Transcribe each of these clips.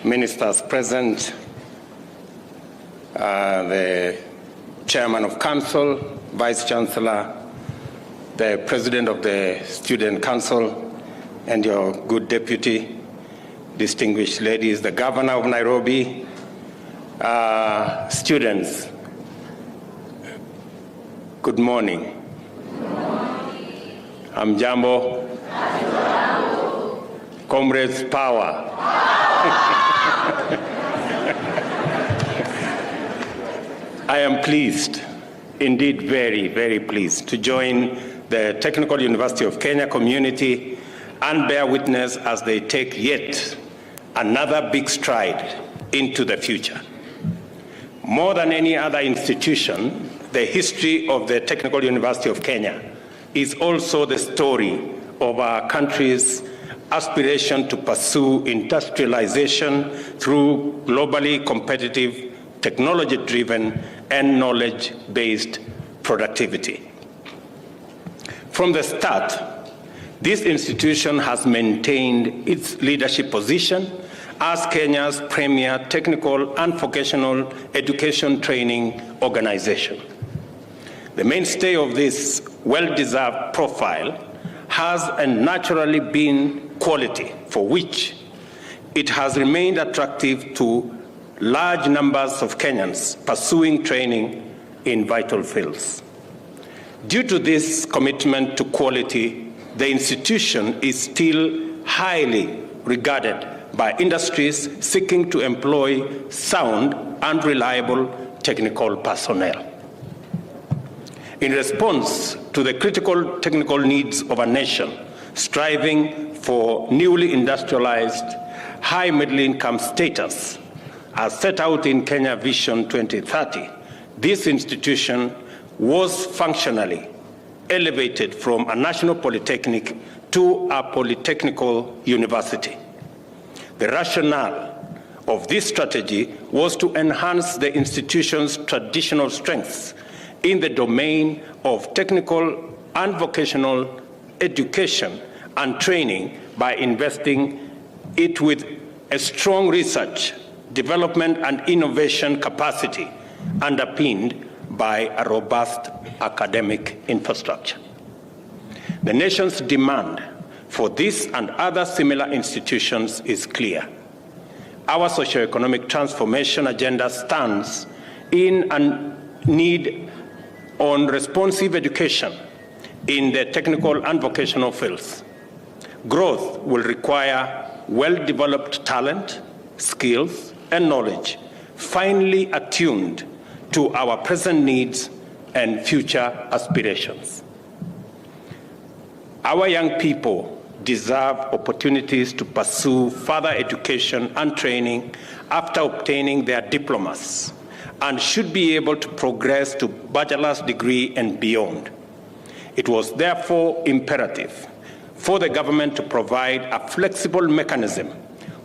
Ministers present, the Chairman of Council, Vice Chancellor, the President of the Student Council, and your good deputy, distinguished ladies, the Governor of Nairobi, students, good morning. Hamjambo. Comrades, power. I am pleased, indeed very, very pleased, to join the Technical University of Kenya community and bear witness as they take yet another big stride into the future. More than any other institution, the history of the Technical University of Kenya is also the story of our country's aspiration to pursue industrialization through globally competitive, technology-driven, and knowledge-based productivity. From the start, this institution has maintained its leadership position as Kenya's premier technical and vocational education training organization. The mainstay of this well-deserved profile has and naturally been quality, for which it has remained attractive to large numbers of Kenyans pursuing training in vital fields. Due to this commitment to quality, the institution is still highly regarded by industries seeking to employ sound and reliable technical personnel. In response to the critical technical needs of a nation striving for newly industrialized, high middle-income status, as set out in Kenya Vision 2030, this institution was functionally elevated from a national polytechnic to a polytechnical university. The rationale of this strategy was to enhance the institution's traditional strengths in the domain of technical and vocational education and training by investing it with a strong research, development, and innovation capacity underpinned by a robust academic infrastructure. The nation's demand for this and other similar institutions is clear. Our socio-economic transformation agenda stands in a need on responsive education in the technical and vocational fields. Growth will require well-developed talent, skills, and knowledge, finely attuned to our present needs and future aspirations. Our young people deserve opportunities to pursue further education and training after obtaining their diplomas, and should be able to progress to bachelor's degree and beyond. It was therefore imperative for the government to provide a flexible mechanism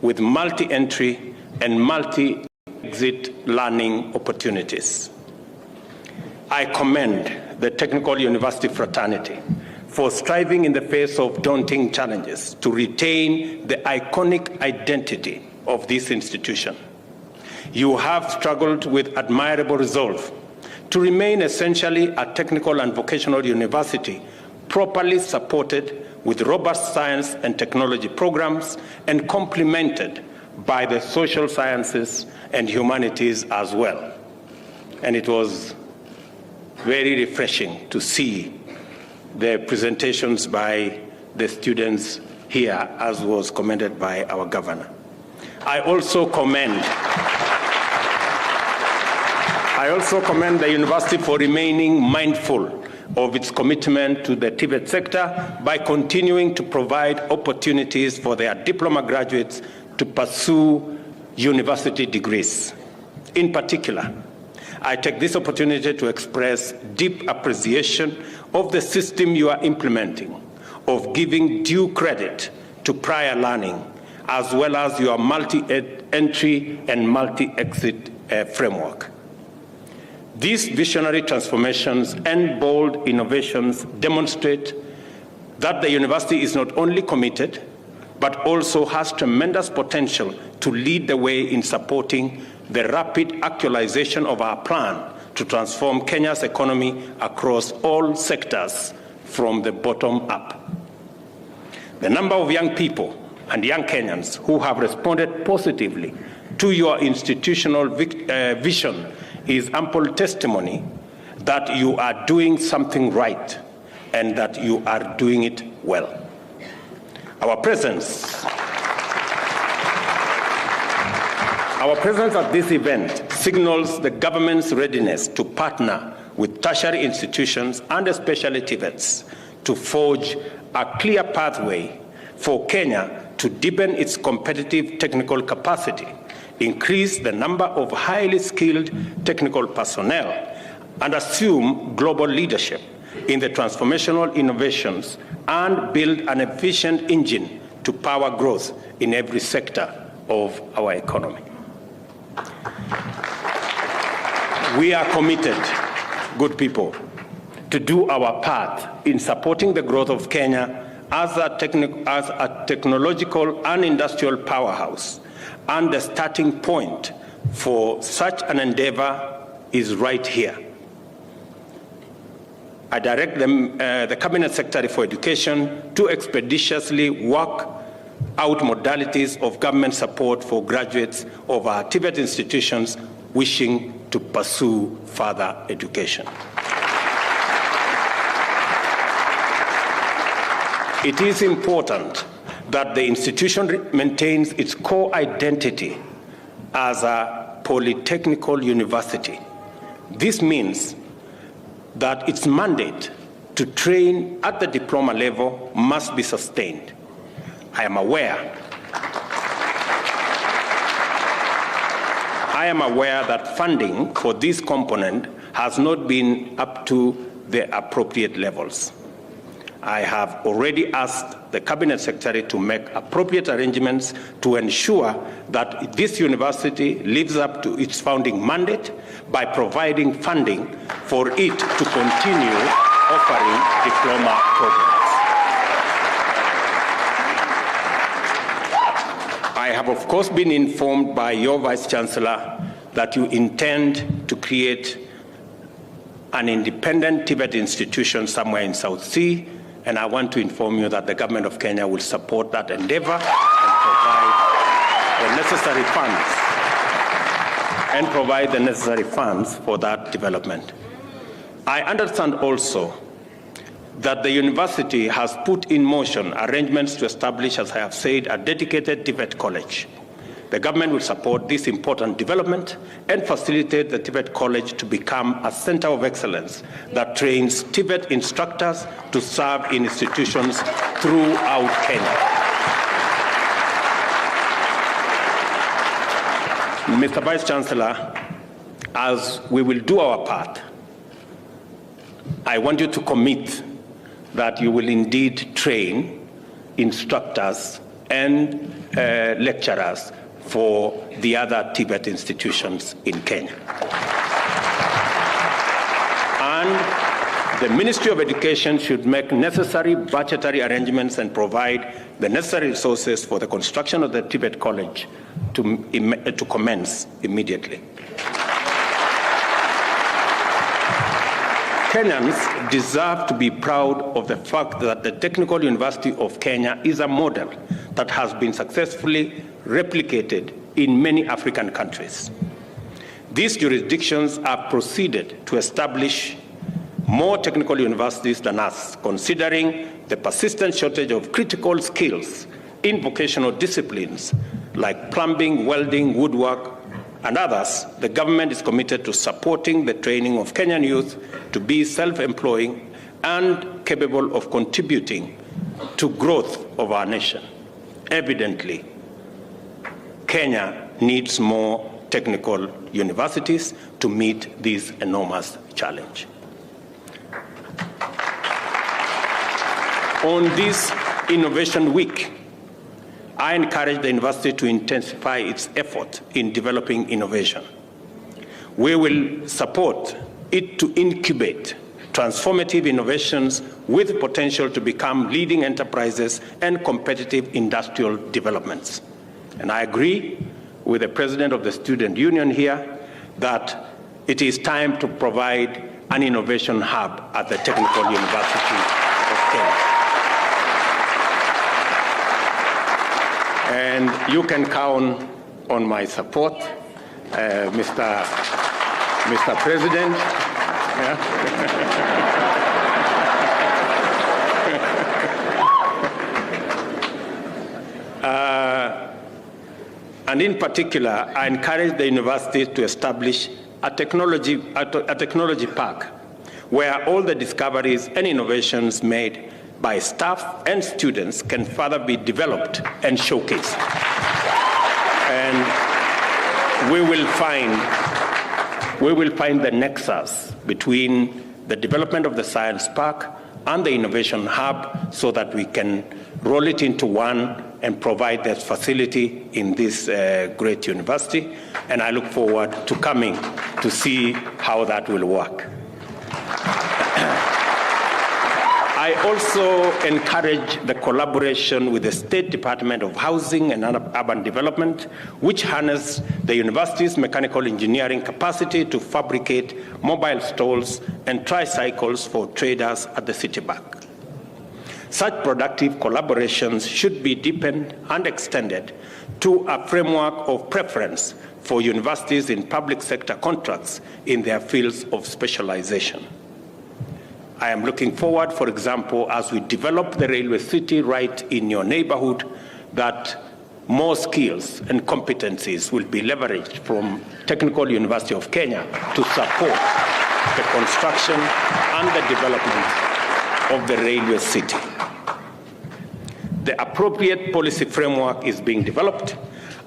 with multi-entry and multi-exit learning opportunities. I commend the Technical University fraternity for striving in the face of daunting challenges to retain the iconic identity of this institution. You have struggled with admirable resolve to remain essentially a technical and vocational university, properly supported with robust science and technology programs and complemented by the social sciences and humanities as well. And it was very refreshing to see the presentations by the students here, as was commended by our governor. I also commend the university for remaining mindful of its commitment to the TVET sector by continuing to provide opportunities for their diploma graduates to pursue university degrees. In particular, I take this opportunity to express deep appreciation of the system you are implementing, of giving due credit to prior learning, as well as your multi-entry and multi-exit framework. These visionary transformations and bold innovations demonstrate that the university is not only committed, but also has tremendous potential to lead the way in supporting the rapid actualization of our plan to transform Kenya's economy across all sectors from the bottom up. The number of young people and young Kenyans who have responded positively to your institutional vision is ample testimony that you are doing something right and that you are doing it well. Our presence at this event signals the government's readiness to partner with tertiary institutions and especially TVETs to forge a clear pathway for Kenya to deepen its competitive technical capacity, increase the number of highly skilled technical personnel, and assume global leadership in the transformational innovations and build an efficient engine to power growth in every sector of our economy. We are committed, good people, to do our part in supporting the growth of Kenya as a technological and industrial powerhouse, and the starting point for such an endeavor is right here. I direct the Cabinet Secretary for Education to expeditiously work out modalities of government support for graduates of our TVET institutions wishing to pursue further education. It is important that the institution maintains its core identity as a polytechnical university. This means that its mandate to train at the diploma level must be sustained. I am aware that funding for this component has not been up to the appropriate levels. I have already asked the Cabinet Secretary to make appropriate arrangements to ensure that this university lives up to its founding mandate by providing funding for it to continue offering diploma programs. I have, of course, been informed by your Vice Chancellor that you intend to create an independent TVET institution somewhere in South Sea, and I want to inform you that the government of Kenya will support that endeavor and provide the necessary funds for that development. I understand also that the university has put in motion arrangements to establish, as I have said, a dedicated TVET college. The government will support this important development and facilitate the TVET college to become a center of excellence that trains TVET instructors to serve in institutions throughout Kenya. Mr. Vice Chancellor, as we will do our part, I want you to commit that you will indeed train instructors and lecturers for the other TVET institutions in Kenya. And the Ministry of Education should make necessary budgetary arrangements and provide the necessary resources for the construction of the TVET college to commence immediately. Kenyans deserve to be proud of the fact that the Technical University of Kenya is a model that has been successfully replicated in many African countries. These jurisdictions have proceeded to establish more technical universities than us, considering the persistent shortage of critical skills in vocational disciplines like plumbing, welding, woodwork, and others. The government is committed to supporting the training of Kenyan youth to be self-employing and capable of contributing to growth of our nation. Evidently, Kenya needs more technical universities to meet this enormous challenge. On this Innovation Week, I encourage the university to intensify its effort in developing innovation. We will support it to incubate transformative innovations with potential to become leading enterprises and competitive industrial developments. And I agree with the President of the Student Union here that it is time to provide an innovation hub at the Technical University of Kenya. And you can count on my support, Mr. President. Yeah. And in particular, I encourage the university to establish a technology park where all the discoveries and innovations made by staff and students can further be developed and showcased. And we will find the nexus between the development of the science park and the innovation hub so that we can roll it into one and provide that facility in this great university. And I look forward to coming to see how that will work. I also encourage the collaboration with the State Department of Housing and Urban Development, which harness the university's mechanical engineering capacity to fabricate mobile stalls and tricycles for traders at the city back. Such productive collaborations should be deepened and extended to a framework of preference for universities in public sector contracts in their fields of specialization. I am looking forward, for example, as we develop the railway city right in your neighborhood, that more skills and competencies will be leveraged from Technical University of Kenya to support the construction and the development of the railway city. The appropriate policy framework is being developed,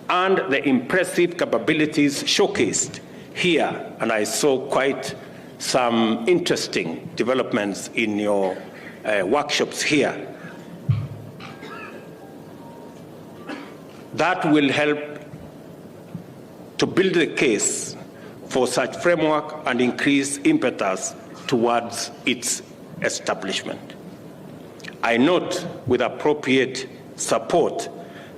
and the impressive capabilities showcased here, and I saw quite some interesting developments in your workshops here, that will help to build the case for such framework and increase impetus towards its establishment. I note with appropriate support,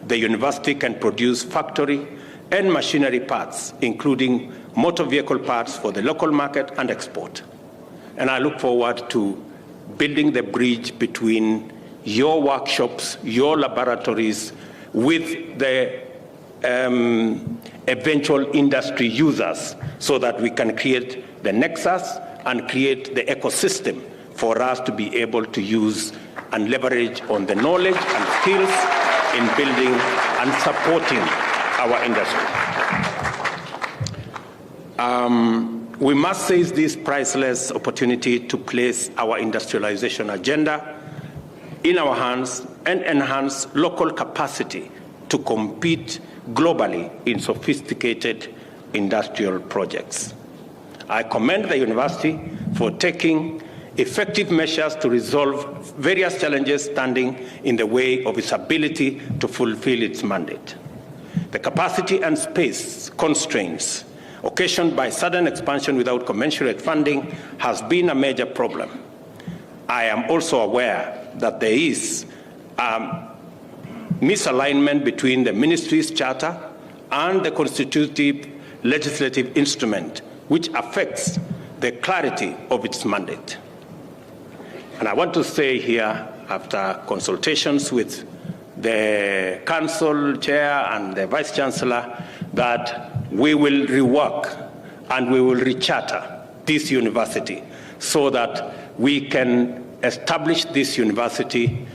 the university can produce factory and machinery parts, including motor vehicle parts for the local market and export. And I look forward to building the bridge between your workshops, your laboratories, with the eventual industry users, so that we can create the nexus and create the ecosystem for us to be able to use and leverage on the knowledge and skills in building and supporting our industry. We must seize this priceless opportunity to place our industrialization agenda in our hands and enhance local capacity to compete globally in sophisticated industrial projects. I commend the university for taking effective measures to resolve various challenges standing in the way of its ability to fulfill its mandate. The capacity and space constraints occasioned by sudden expansion without commensurate funding has been a major problem. I am also aware that there is misalignment between the ministry's charter and the constitutive legislative instrument, which affects the clarity of its mandate. And I want to say here, after consultations with the council chair and the vice chancellor, that we will rework and we will recharter this university so that we can establish this university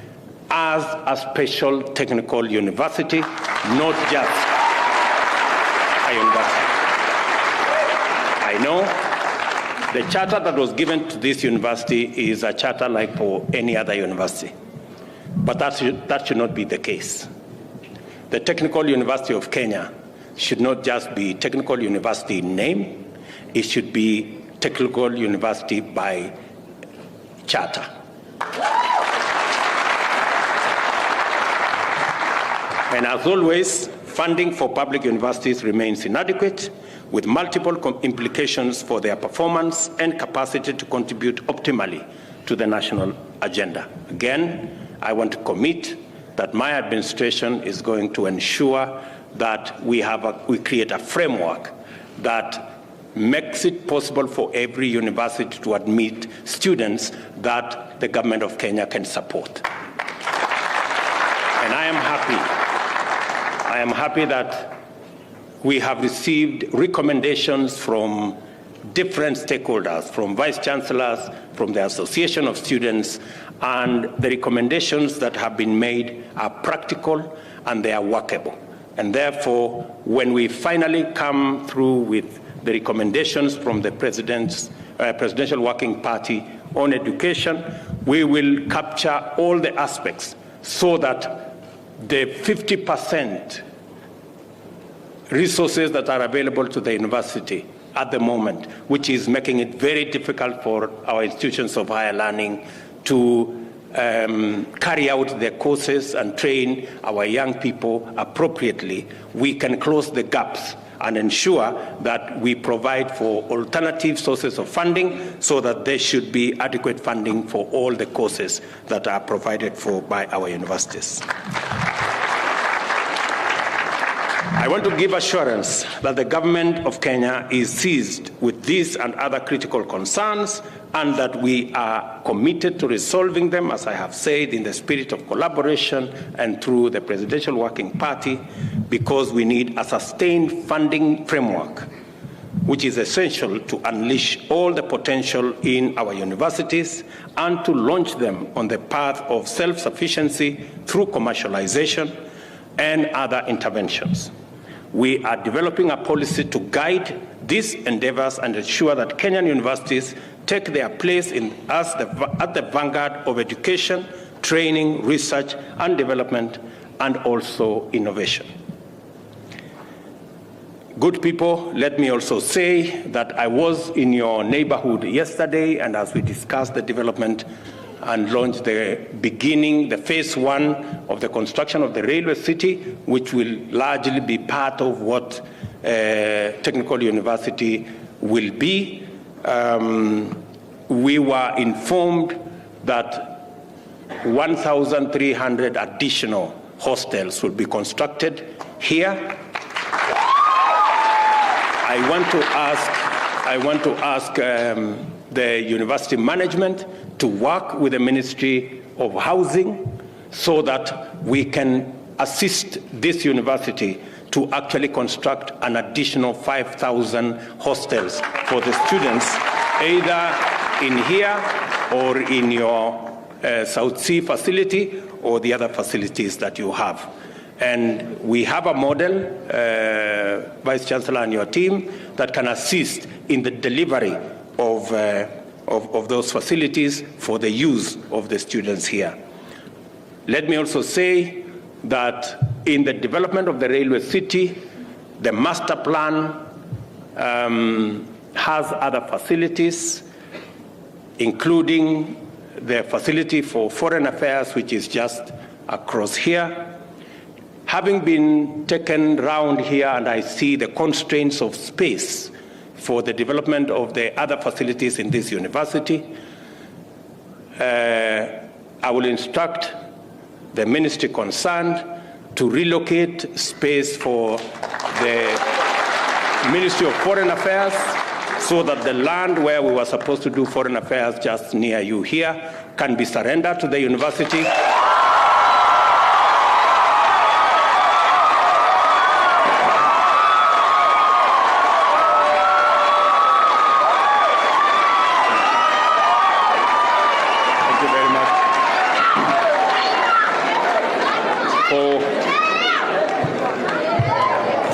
as a special technical university, not just a university. I know the charter that was given to this university is a charter like for any other university, but that should not be the case. The Technical University of Kenya should not just be Technical University in name, it should be Technical University by charter. And as always, funding for public universities remains inadequate, with multiple implications for their performance and capacity to contribute optimally to the national agenda. Again, I want to commit that my administration is going to ensure that we create a framework that makes it possible for every university to admit students that the government of Kenya can support. And I am happy that we have received recommendations from different stakeholders, from vice chancellors, from the Association of Students, and the recommendations that have been made are practical and they are workable. And therefore, when we finally come through with the recommendations from the Presidential Working Party on education, we will capture all the aspects so that the 50% resources that are available to the university at the moment, which is making it very difficult for our institutions of higher learning to carry out their courses and train our young people appropriately, we can close the gaps and ensure that we provide for alternative sources of funding so that there should be adequate funding for all the courses that are provided for by our universities. I want to give assurance that the government of Kenya is seized with these and other critical concerns and that we are committed to resolving them, as I have said, in the spirit of collaboration and through the Presidential Working Party, because we need a sustained funding framework which is essential to unleash all the potential in our universities and to launch them on the path of self-sufficiency through commercialization and other interventions. We are developing a policy to guide these endeavors and ensure that Kenyan universities take their place at the vanguard of education, training, research and development, and also innovation. Good people, let me also say that I was in your neighborhood yesterday, and as we discussed the development and launched the phase 1 of the construction of the railway city, which will largely be part of what Technical University will be. We were informed that 1,300 additional hostels will be constructed here. I want to ask the university management to work with the Ministry of Housing so that we can assist this university to actually construct an additional 5,000 hostels for the students, either in here or in your South Sea facility or the other facilities that you have. And we have a model, Vice Chancellor and your team, that can assist in the delivery of those facilities for the use of the students here. Let me also say that in the development of the railway city, the master plan has other facilities, including the facility for foreign affairs, which is just across here. Having been taken round here and I see the constraints of space for the development of the other facilities in this university, I will instruct the ministry concerned to relocate space for the Ministry of Foreign Affairs so that the land where we were supposed to do foreign affairs just near you here can be surrendered to the university.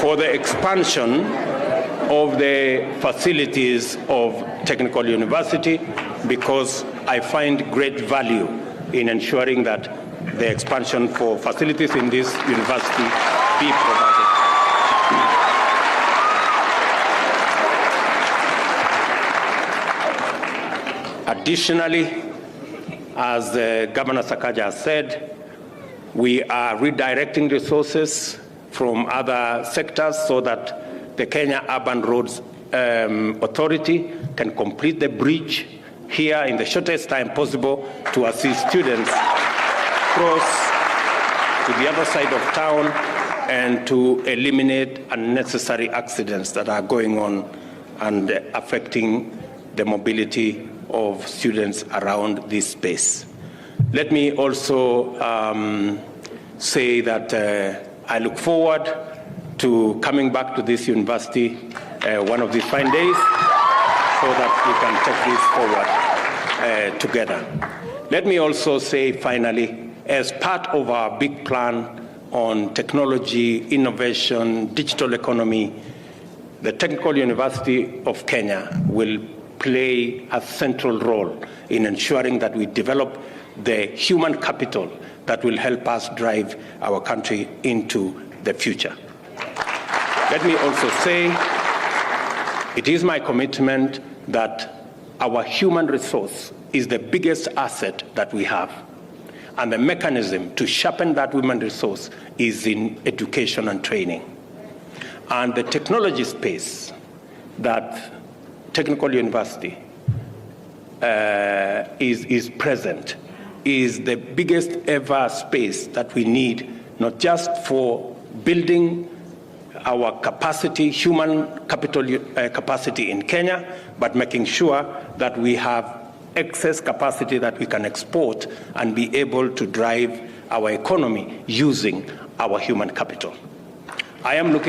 For the expansion of the facilities of Technical University, because I find great value in ensuring that the expansion for facilities in this university be provided. Additionally, as Governor Sakaja said, we are redirecting resources from other sectors so that the Kenya Urban Roads Authority can complete the bridge here in the shortest time possible to assist students cross to the other side of town and to eliminate unnecessary accidents that are going on and affecting the mobility of students around this space. Let me also say that I look forward to coming back to this university one of these fine days so that we can take this forward together. Let me also say finally, as part of our big plan on technology, innovation, digital economy, the Technical University of Kenya will play a central role in ensuring that we develop the human capital that will help us drive our country into the future. Let me also say, it is my commitment that our human resource is the biggest asset that we have. And the mechanism to sharpen that human resource is in education and training. And the technology space that Technical University is present is the biggest ever space that we need, not just for building our capacity, human capital capacity in Kenya, but making sure that we have excess capacity that we can export and be able to drive our economy using our human capital. I am looking